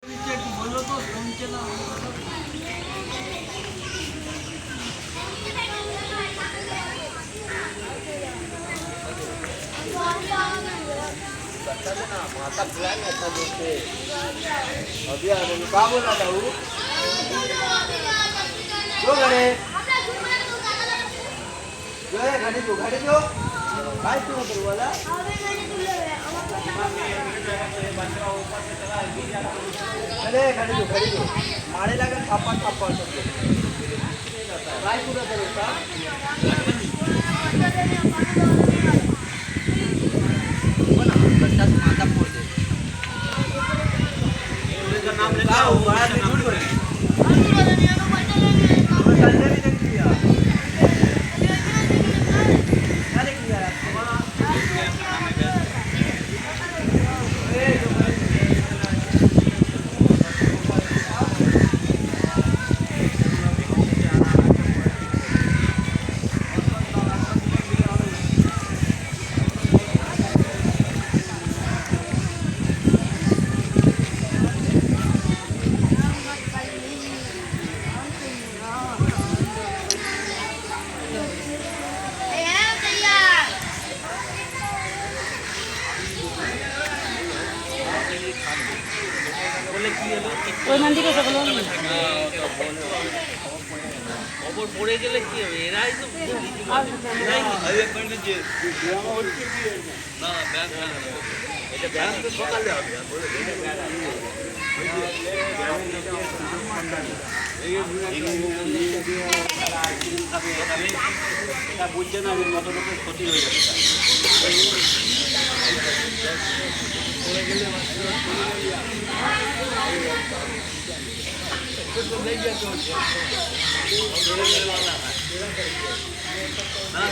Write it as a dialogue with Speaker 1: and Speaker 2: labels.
Speaker 1: बोलो तो सुनते ना
Speaker 2: माता प्लान ऐसा दोस्ते अभी आ रहे का बोला था वो जो करे जो है गाड़ी जो काय क्यों उधर वाला अरे गाड़ी जो मारे लगा छापा सब काय पूरा करो माता फोड़ दे नाम लेता हूँ बड़ा झूठ बोले
Speaker 3: ওই নন্দী কে বলো
Speaker 1: খবর পড়ে গেলে কি হবে এরাই তো না ব্যাংক এটা ব্যাংক তো সকালে হবে এটা বুঝছে না যে মতো লোকের ক্ষতি হয়ে যাচ্ছে हाँ